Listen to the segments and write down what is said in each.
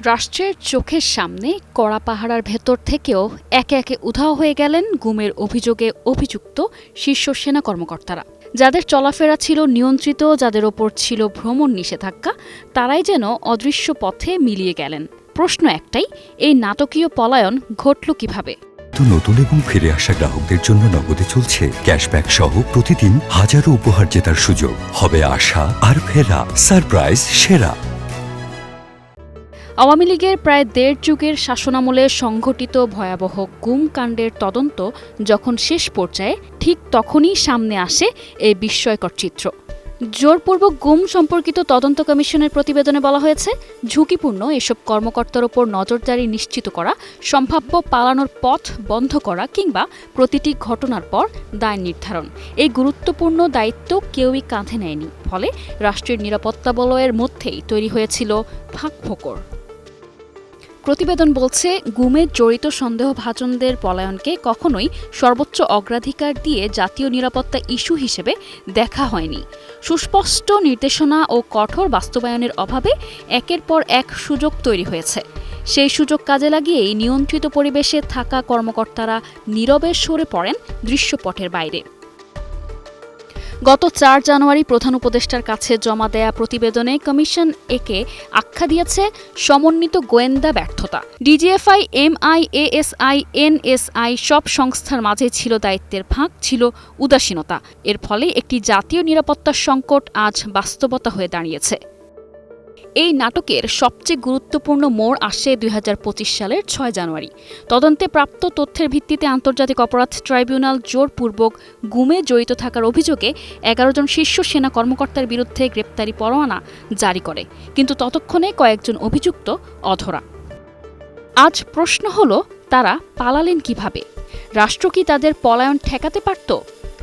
রাষ্ট্রের চোখের সামনে কড়া পাহারার ভেতর থেকেও একে একে উধাও হয়ে গেলেন গুমের অভিযোগে অভিযুক্ত শীর্ষ সেনা কর্মকর্তারা। যাদের চলাফেরা ছিল নিয়ন্ত্রিত, যাদের ওপর ছিল ভ্রমণ নিষেধাজ্ঞা, তারাই যেন অদৃশ্য পথে মিলিয়ে গেলেন। প্রশ্ন একটাই, এই নাটকীয় পলায়ন ঘটল কিভাবে? নতুন এবং ফিরে আসা গ্রাহকদের জন্য নগদে চলছে ক্যাশব্যাক সহ প্রতিদিন হাজারো উপহার জেতার সুযোগ। হবে আশা আর ফেরা, সারপ্রাইজ সেরা। আওয়ামী লীগের প্রায় দেড় যুগের শাসনামলে সংঘটিত ভয়াবহ গুম কাণ্ডের তদন্ত যখন শেষ পর্যায়ে, ঠিক তখনই সামনে আসে এই বিস্ময়কর চিত্র। জোরপূর্বক গুম সম্পর্কিত তদন্ত কমিশনের প্রতিবেদনে বলা হয়েছে, ঝুঁকিপূর্ণ এসব কর্মকর্তার ওপর নজরদারি নিশ্চিত করা, সম্ভাব্য পালানোর পথ বন্ধ করা কিংবা প্রতিটি ঘটনার পর দায় নির্ধারণ, এই গুরুত্বপূর্ণ দায়িত্ব কেউই কাঁধে নেয়নি। ফলে রাষ্ট্রের নিরাপত্তা বলয়ের মধ্যেই তৈরি হয়েছিল ফাঁকফোকর। প্রতিবেদন বলছে, গুমে জড়িত সন্দেহভাজনদের পলায়নকে কখনোই সর্বোচ্চ অগ্রাধিকার দিয়ে জাতীয় নিরাপত্তা ইস্যু হিসেবে দেখা হয়নি। সুস্পষ্ট নির্দেশনা ও কঠোর বাস্তবায়নের অভাবে একের পর এক সুযোগ তৈরি হয়েছে। সেই সুযোগ কাজে লাগিয়েই নিয়ন্ত্রিত পরিবেশে থাকা কর্মকর্তারা নীরবে সরে পড়েন দৃশ্যপটের বাইরে। গত ৪ জানুয়ারি প্রধান উপদেষ্টার কাছে জমা দেয়া প্রতিবেদনে কমিশন একে আখ্যা দিয়েছে সমন্বিত গোয়েন্দা ব্যর্থতা। ডিজিএফআই, এমআই, এনএসআই সব সংস্থার মাঝে ছিল দায়িত্বের ফাঁক, ছিল উদাসীনতা। এর ফলে একটি জাতীয় নিরাপত্তার সংকট আজ বাস্তবতা হয়ে দাঁড়িয়েছে। এই নাটকের সবচেয়ে গুরুত্বপূর্ণ মোড় আসে ২০২৫ সালের ৬ জানুয়ারি। তদন্তে প্রাপ্ত তথ্যের ভিত্তিতে আন্তর্জাতিক অপরাধ ট্রাইব্যুনাল জোরপূর্বক গুমে জড়িত থাকার অভিযোগে ১১ জন শীর্ষ সেনা কর্মকর্তার বিরুদ্ধে গ্রেপ্তারি পরোয়ানা জারি করে। কিন্তু ততক্ষণে কয়েকজন অভিযুক্ত অধরা। আজ প্রশ্ন হলো, তারা পালালেন কিভাবে? রাষ্ট্র কি তাদের পলায়ন ঠেকাতে পারত,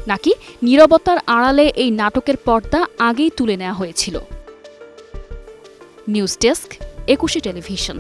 নাকি নীরবতার আড়ালে এই নাটকের পর্দা আগেই তুলে নেওয়া হয়েছিল? News desk, ২১ television.